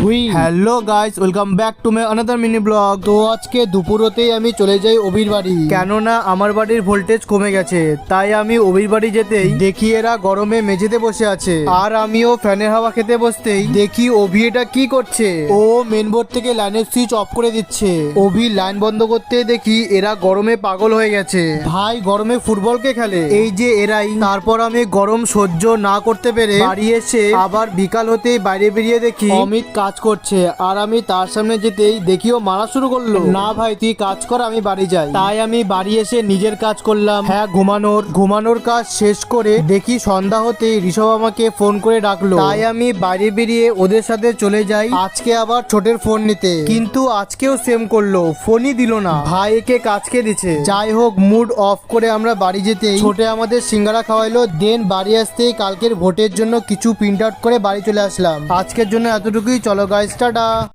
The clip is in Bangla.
Hui hello guys, welcome back to my another mini blog. তো আজকে দুপুরতেই আমি চলে যাই অভির বাড়ি। কেননা আমার বাড়ির ভোল্টেজ কমে গেছে, তাই আমি অভির বাড়ি যেতেই দেখি এরা গরমে মেঝেতে বসে আছে, আর আমিও ফ্যানের হাওয়া খেতে বসতেই দেখি অভি এটা কি করছে। ও মেন বোর্ড থেকে লাইনের সুইচ অফ করে দিচ্ছে। অভি লাইন বন্ধ করতে দেখি এরা গরমে পাগল হয়ে গেছে। ভাই গরমে ফুটবল কে খেলে? এই যে এরাই। তারপর আমি গরম সহ্য না করতে পেরে বাড়ি এসে আবার বিকাল হতেই বাইরে বেরিয়ে দেখি অমিত কাজ করছে, আর আমি তার সামনে যেতেই দেখি ও মারা শুরু করলো। না ভাই তুই কাজ কর, আমি বাড়ি যাই। তাই আমি বাড়ি এসে নিজের কাজ করলাম। হ্যাঁ, ঘুমানোর কাজ শেষ করে দেখি সন্ধ্যা হতেই ঋষভ আমাকে ফোন করে ডাকলো। তাই আমি বাইরে বেরিয়ে ওদের সাথে চলে যাই আজকে আবার ছোটের ফোন নিতে। কিন্তু আজকেও সেম করলো, ফোনই দিল না। ভাই একে কাজকে দিচ্ছে। যাই হোক, মুড অফ করে আমরা বাড়ি যেতেই ছোটে আমাদের সিঙ্গারা খাওয়াইলো। দেন বাড়ি আসতেই কালকের ভোটের জন্য কিছু প্রিন্ট আউট করে বাড়ি চলে আসলাম। আজকের জন্য এতটুকুই। চলো গাইস, টাটা।